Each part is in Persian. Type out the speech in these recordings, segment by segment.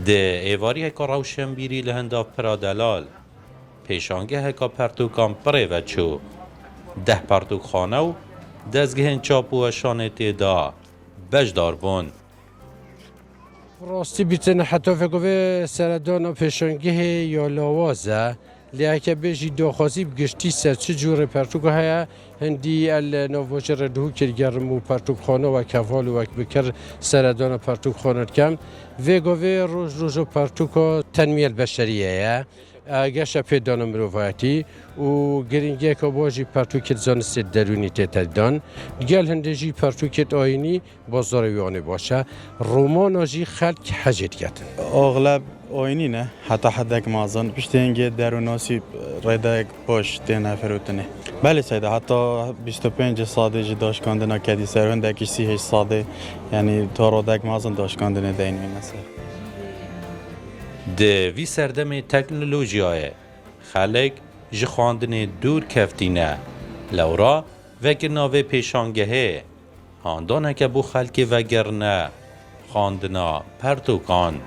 ده ایواری هکا روشنبیری لهنده پرادلال پیشانگه هکا پرتوکان پره و چو 10 پرتوک خانه و دزگهن چاپو و شانه دا بجدار بون. راستی بیتن حتی فکر سردان پیشانگه یا لاوازه لیکه بیشی داخوازی بگشتی سر چه جور پرتوک های هندی نوواجه ردهو کرگرم و پرتوک خانه و کفال و بکر سردان پرتوک خانه کم و گوه روز پرتوک تنمیه البشریه گشت پیدان مروفاتی و گرینگه که باجی پرتوکت زانست درونی تدان گل هندجی پرتوکت آینی بازار ویانه باشه رومان جی خلق حجت کردن اغلب آینی نه حتی حدک مازن پشتینگه دروناسی ریدک باش تینه فروتنه بله سیده حتی 25 ساده جی داشکاندنا کدی سرون دکیش 38 ساده یعنی تا رودک مازن داشکاندنه دینوی نسر ده وی سردم تکنولوژیای خلق جی خواندن دور کفتینه لورا وکر ناوه پیشانگهه هاندانه که بو خلک وگرنه خواندنا پرتوکان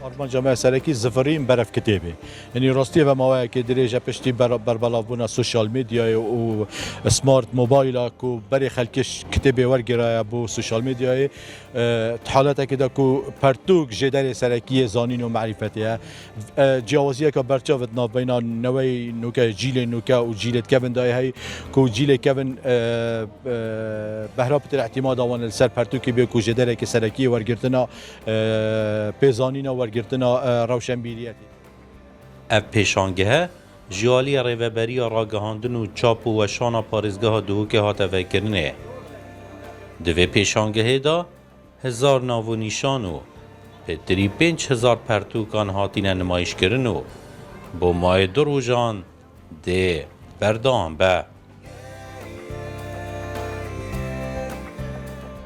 آرمان جامعه سرکی زفرین برف کتابه یعنی راستی و مواد که دریجه پشتی بربالا بونا سوشال میدیا و سمارت موبایل کو بری خلکش کتابه ورگرای بو سوشال میدیا حالت که دکو پرتوک جدار سرکی زانین و معرفته جوازیه که برچاوت نابینا نوی نوکه جیل نوکه و جیلت کبن دای هی کو جیل کبن بهرابط الاعتماد آوان السر پرتوکی به کو جدار که سرکی ورگرتنا پیزانینا ورگرتنا روشنبیریتی. اف پیشانگه جیالی ریوبری راگهاندن و چاپ و شانا پارزگاه دوکه هات وکرنه. دوی پیشانگه دا 1000 ناو و نیشان و پتری 5000 پرتوکان هاتین نمایش کرن و با ماه 2 روزان ده بردان به